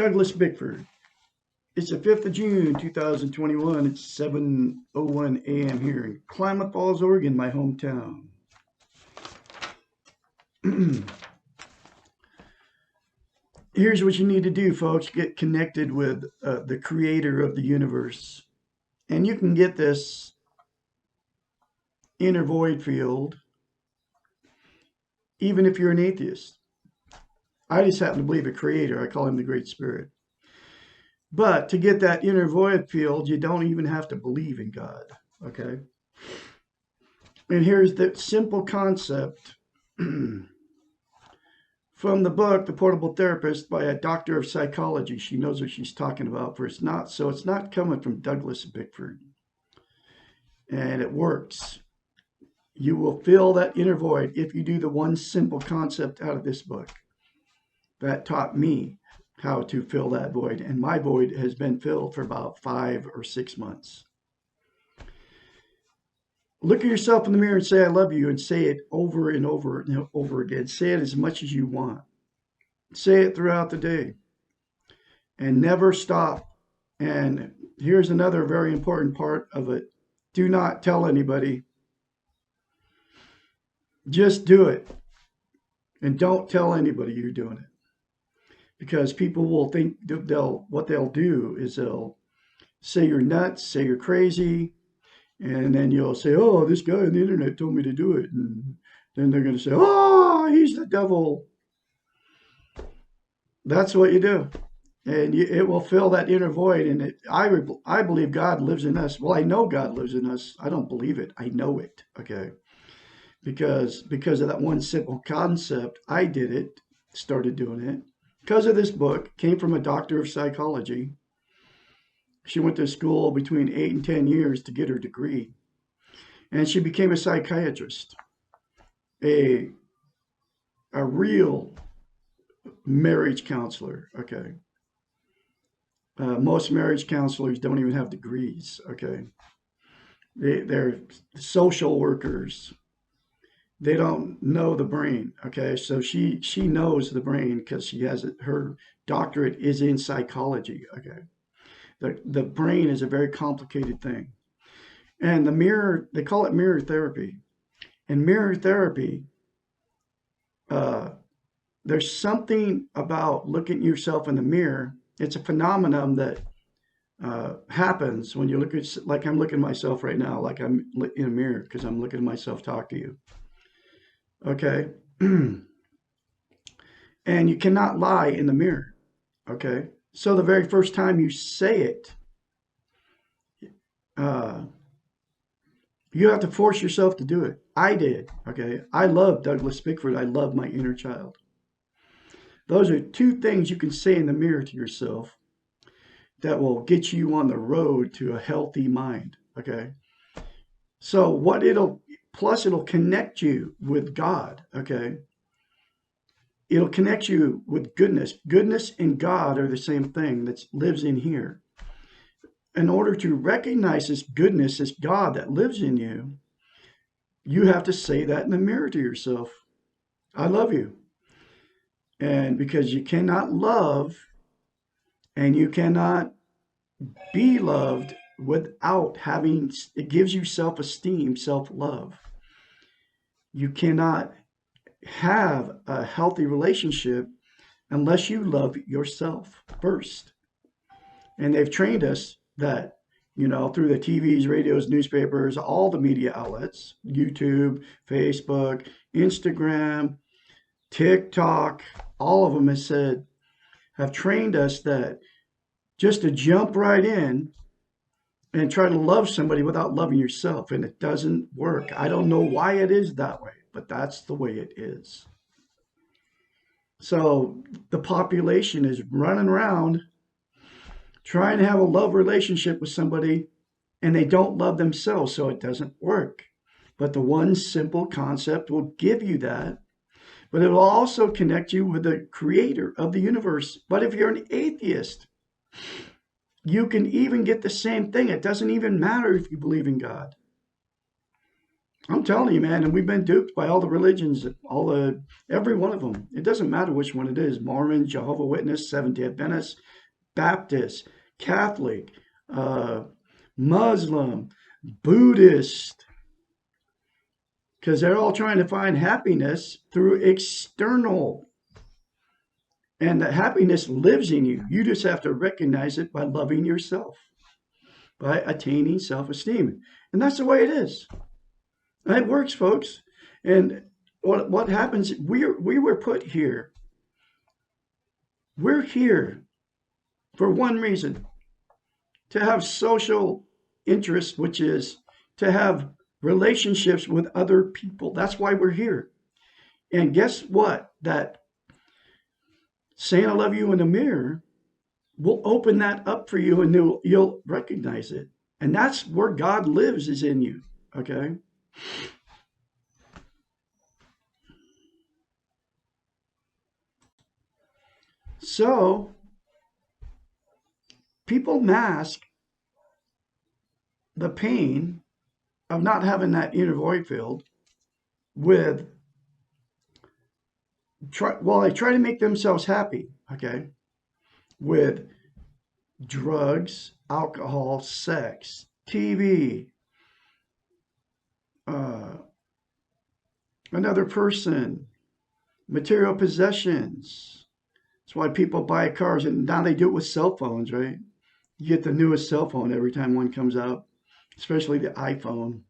Douglas Bickford. It's the 5th of June, 2021. It's 7:01 a.m. here in Klamath Falls, Oregon, my hometown. Here's what you need to do, folks. Get connected with the creator of the universe. And you can get this inner void field even if you're an atheist. I just happen to believe a creator. I call him the Great Spirit. But to get that inner void field, you don't even have to believe in God, okay? And here's the simple concept from the book, The Portable Therapist, by a doctor of psychology. She knows what she's talking about, for it's not coming from Douglas Bickford. And it works. You will fill that inner void if you do the one simple concept out of this book. That taught me how to fill that void. And my void has been filled for about 5 or 6 months. Look at yourself in the mirror and say, I love you, and say it over and over and over again. Say it as much as you want. Say it throughout the day and never stop. And here's another very important part of it. Do not tell anybody. Just do it. And don't tell anybody you're doing it. Because people will think what they'll do is they'll say you're nuts, say you're crazy, and then you'll say, oh, this guy on the internet told me to do it. And then they're going to say, oh, he's the devil. That's what you do. And it will fill that inner void. And I believe God lives in us. Well, I know God lives in us. I don't believe it. I know it, okay? Because of that one simple concept, I did it, started doing it. Because of this book, came from a doctor of psychology. She went to school between 8 and 10 years to get her degree. And she became a psychiatrist, a real marriage counselor, okay? Most marriage counselors don't even have degrees, okay? They're social workers. They don't know the brain, okay? So she knows the brain because she has it. Her doctorate is in psychology, okay? The brain is a very complicated thing. And the mirror, they call it mirror therapy. And mirror therapy, there's something about looking at yourself in the mirror. It's a phenomenon that happens when you look at, like I'm looking at myself right now, like I'm in a mirror because I'm looking at myself talk to you. Okay. And you cannot lie in the mirror. Okay. So the very first time you say it, you have to force yourself to do it. I did. Okay. I love Douglas Bickford. I love my inner child. Those are 2 things you can say in the mirror to yourself that will get you on the road to a healthy mind. Okay. So plus it'll connect you with God, okay? It'll connect you with goodness. Goodness and God are the same thing that lives in here. In order to recognize this goodness, this God that lives in you, you have to say that in the mirror to yourself. I love you. And because you cannot love and you cannot be loved without having, it gives you self-esteem, self-love. You cannot have a healthy relationship unless you love yourself first. And they've trained us that, through the TVs, radios, newspapers, all the media outlets, YouTube, Facebook, Instagram, TikTok, all of them have trained us that just to jump right in and try to love somebody without loving yourself. And it doesn't work. I don't know why it is that way, but that's the way it is. So the population is running around trying to have a love relationship with somebody, and they don't love themselves, so it doesn't work. But the one simple concept will give you that, but it will also connect you with the creator of the universe. But if you're an atheist, you can even get the same thing. It doesn't even matter if you believe in God. I'm telling you, man, and we've been duped by all the religions, every one of them. It doesn't matter which one it is: Mormon, Jehovah Witness, Seventh-day Adventist, Baptist, Catholic, uh, Muslim, Buddhist, because they're all trying to find happiness through external. And that happiness lives in you. You just have to recognize it by loving yourself, by attaining self-esteem. And that's the way it is. And it works, folks. And what happens, we were put here. We're here for one reason: to have social interest, which is to have relationships with other people. That's why we're here. And guess what? That saying I love you in the mirror will open that up for you, and you'll recognize it. And that's where God lives, is in you. Okay? So people mask the pain of not having that inner void filled with they try to make themselves happy, okay, with drugs, alcohol, sex, TV, uh, another person, material possessions. That's why people buy cars, and now they do it with cell phones, right? You get the newest cell phone every time one comes out, especially the iPhone.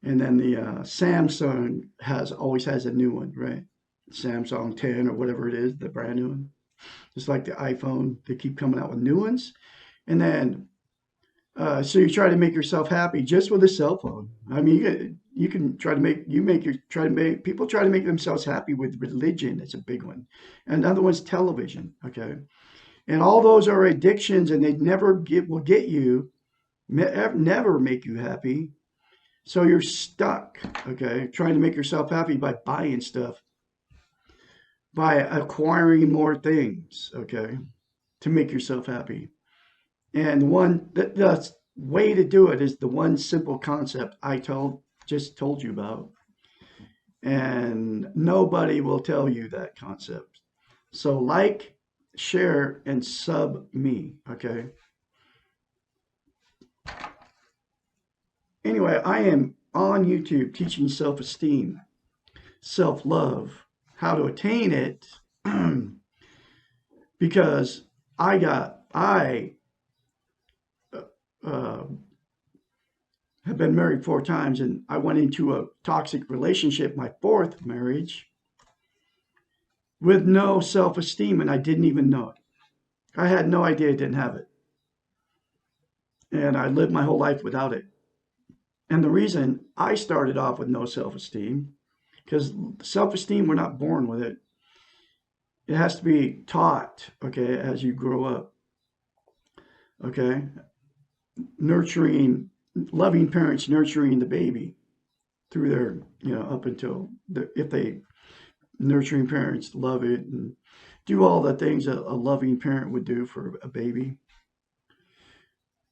And then the Samsung always has a new one, right? Samsung 10 or whatever it is, the brand new one. Just like the iPhone, they keep coming out with new ones. And then, so you try to make yourself happy just with a cell phone. I mean, you can try to people try to make themselves happy with religion. It's a big one. And another one's television, okay? And all those are addictions, and they will get you, never make you happy. So you're stuck, okay, trying to make yourself happy by buying stuff, by acquiring more things, okay, to make yourself happy. And the way to do it is the one simple concept I just told you about. And nobody will tell you that concept. So like, share, and sub me, okay? Anyway, I am on YouTube teaching self-esteem, self-love, how to attain it, because I uh, have been married 4 times, and I went into a toxic relationship, my 4th marriage, with no self-esteem, and I didn't even know it. I had no idea I didn't have it. And I lived my whole life without it. And the reason I started off with no self-esteem, because self-esteem, we're not born with it. It has to be taught, okay, as you grow up. Okay? Loving parents nurturing the baby through their, up until, if they, nurturing parents love it and do all the things a loving parent would do for a baby.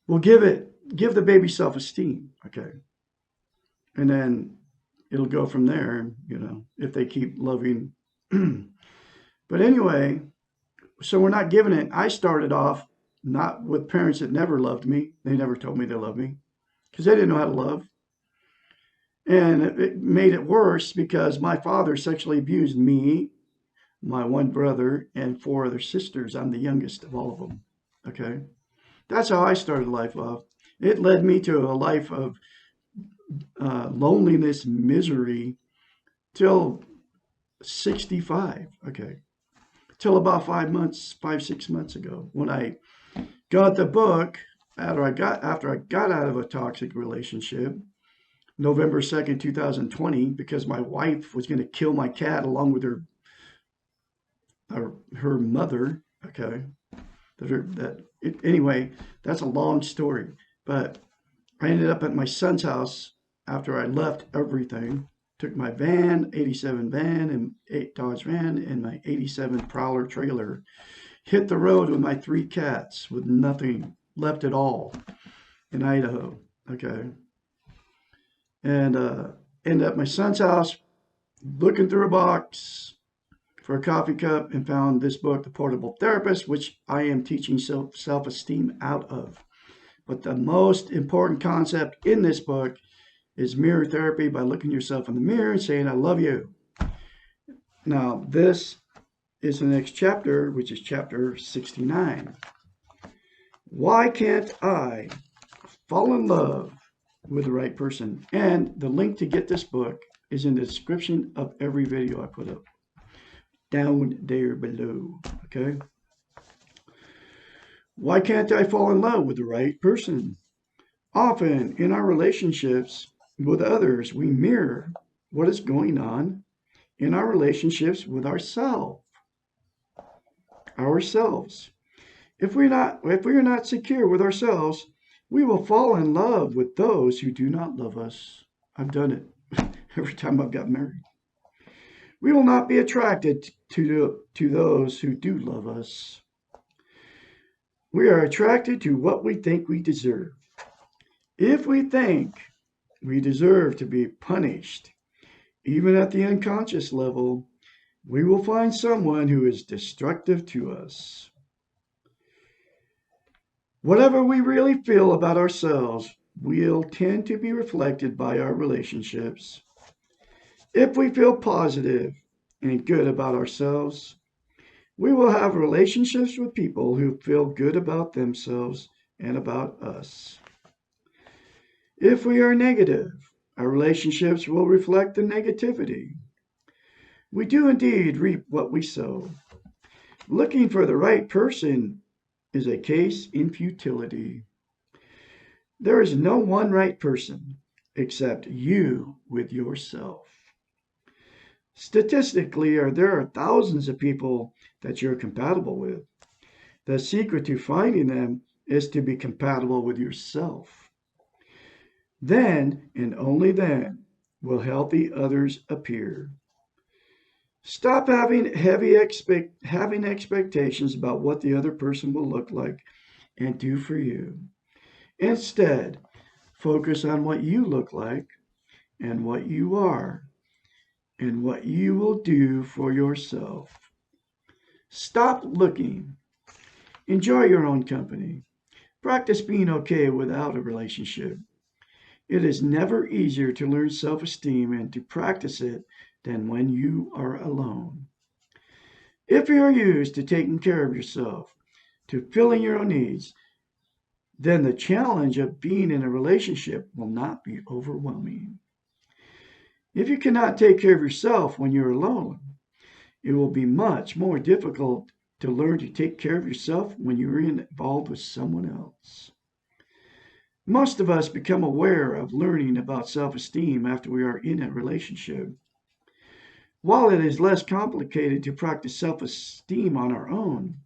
Well, give the baby self-esteem, okay? And then it'll go from there, if they keep loving. But anyway, so we're not giving it. I started off not with parents that never loved me. They never told me they loved me because they didn't know how to love. And it made it worse because my father sexually abused me, my one brother, and 4 other sisters. I'm the youngest of all of them. Okay. That's how I started life off. It led me to a life of loneliness, misery, till 65. Okay. Till about 6 months ago, when I got the book after I got out of a toxic relationship, November 2nd, 2020, because my wife was going to kill my cat along with her mother. Okay. Anyway, that's a long story, but I ended up at my son's house after I left everything. Took my van, 87 van, and Dodge van, and my 87 Prowler trailer. Hit the road with my 3 cats with nothing left at all in Idaho. Okay. and ended up at my son's house looking through a box for a coffee cup and found this book, The Portable Therapist, which I am teaching self-esteem out of. But the most important concept in this book is mirror therapy, by looking yourself in the mirror and saying, I love you. Now, this is the next chapter, which is chapter 69. Why can't I fall in love with the right person? And the link to get this book is in the description of every video I put up down there below. Okay. Why can't I fall in love with the right person? Often in our relationships with others, we mirror what is going on in our relationships with ourselves. If we are not secure with ourselves, we will fall in love with those who do not love us. I've done it every time I've got married. We will not be attracted to those who do love us. We are attracted to what we think we deserve. If we think we deserve to be punished, even at the unconscious level, we will find someone who is destructive to us. Whatever we really feel about ourselves will tend to be reflected by our relationships. If we feel positive and good about ourselves, we will have relationships with people who feel good about themselves and about us. If we are negative, our relationships will reflect the negativity. We do indeed reap what we sow. Looking for the right person is a case in futility. There is no one right person except you with yourself. Statistically, there are thousands of people that you're compatible with. The secret to finding them is to be compatible with yourself. Then, and only then, will healthy others appear. Stop having expectations about what the other person will look like and do for you. Instead, focus on what you look like and what you are and what you will do for yourself. Stop looking. Enjoy your own company. Practice being okay without a relationship. It is never easier to learn self-esteem and to practice it than when you are alone. If you are used to taking care of yourself, to filling your own needs, then the challenge of being in a relationship will not be overwhelming. If you cannot take care of yourself when you're alone, it will be much more difficult to learn to take care of yourself when you're involved with someone else. Most of us become aware of learning about self-esteem after we are in a relationship. While it is less complicated to practice self-esteem on our own,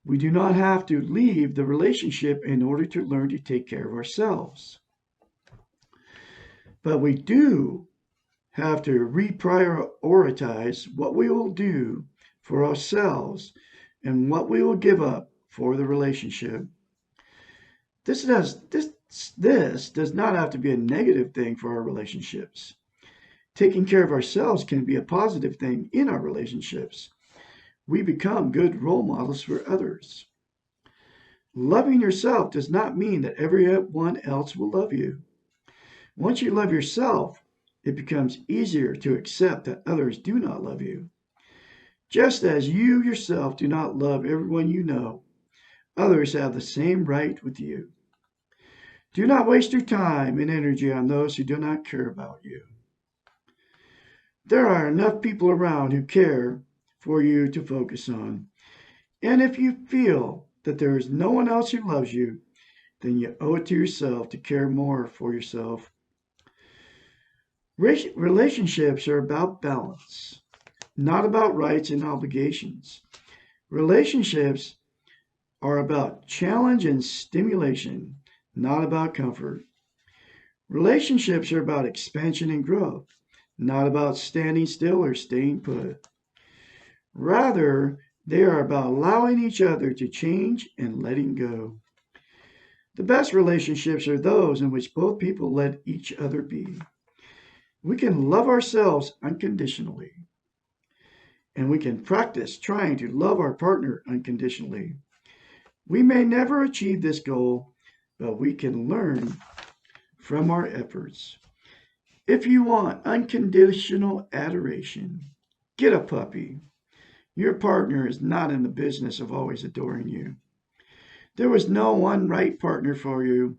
we do not have to leave the relationship in order to learn to take care of ourselves. But we do have to reprioritize what we will do for ourselves and what we will give up for the relationship. This does not have to be a negative thing for our relationships. Taking care of ourselves can be a positive thing in our relationships. We become good role models for others. Loving yourself does not mean that everyone else will love you. Once you love yourself, it becomes easier to accept that others do not love you. Just as you yourself do not love everyone you know, others have the same right with you. Do not waste your time and energy on those who do not care about you. There are enough people around who care for you to focus on. And if you feel that there is no one else who loves you, then you owe it to yourself to care more for yourself. Relationships are about balance, not about rights and obligations. Relationships are about challenge and stimulation, not about comfort. Relationships are about expansion and growth, not about standing still or staying put. Rather, they are about allowing each other to change and letting go. The best relationships are those in which both people let each other be. We can love ourselves unconditionally, and we can practice trying to love our partner unconditionally. We may never achieve this goal, but we can learn from our efforts. If you want unconditional adoration, get a puppy. Your partner is not in the business of always adoring you. There was no one right partner for you,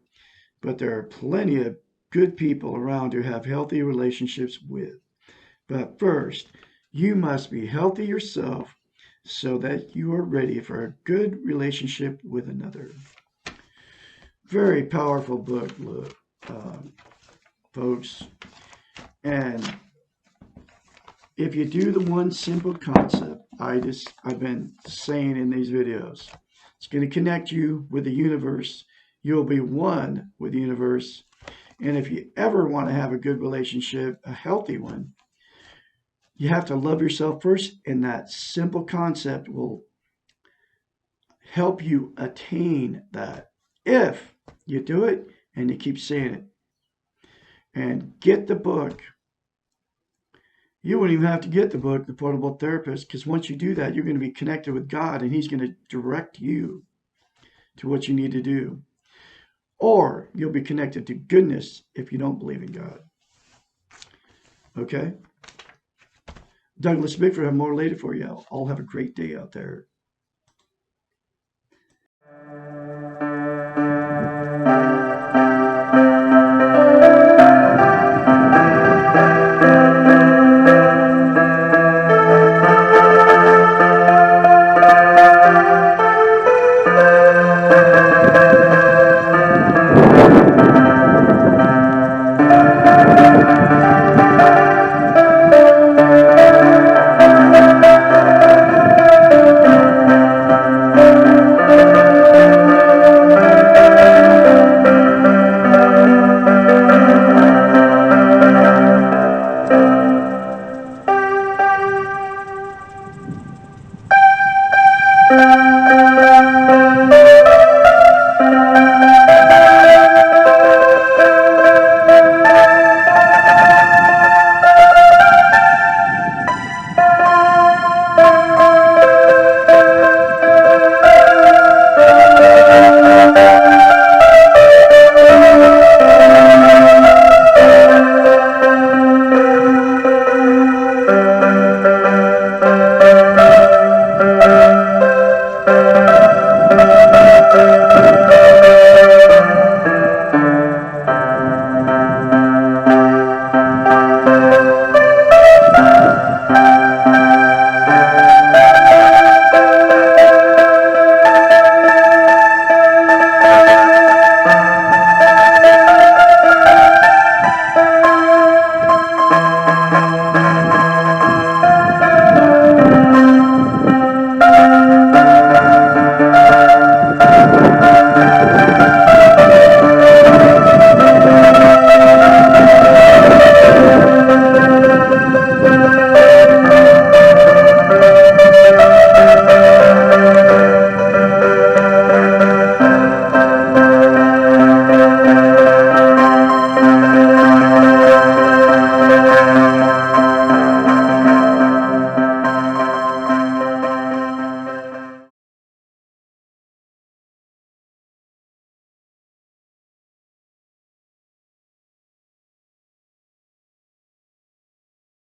but there are plenty of good people around to have healthy relationships with. But first, you must be healthy yourself so that you are ready for a good relationship with another. Very powerful book, folks. And if you do the one simple concept I've been saying in these videos, it's going to connect you with the universe. You'll be one with the universe. And if you ever want to have a good relationship, a healthy one, you have to love yourself first. And that simple concept will help you attain that if you do it and you keep saying it. And get the book. You wouldn't even have to get the book, The Portable Therapist, because once you do that, you're going to be connected with God and He's going to direct you to what you need to do. Or you'll be connected to goodness if you don't believe in God. Okay? Douglas Bickford, I have more later for you. All have a great day out there.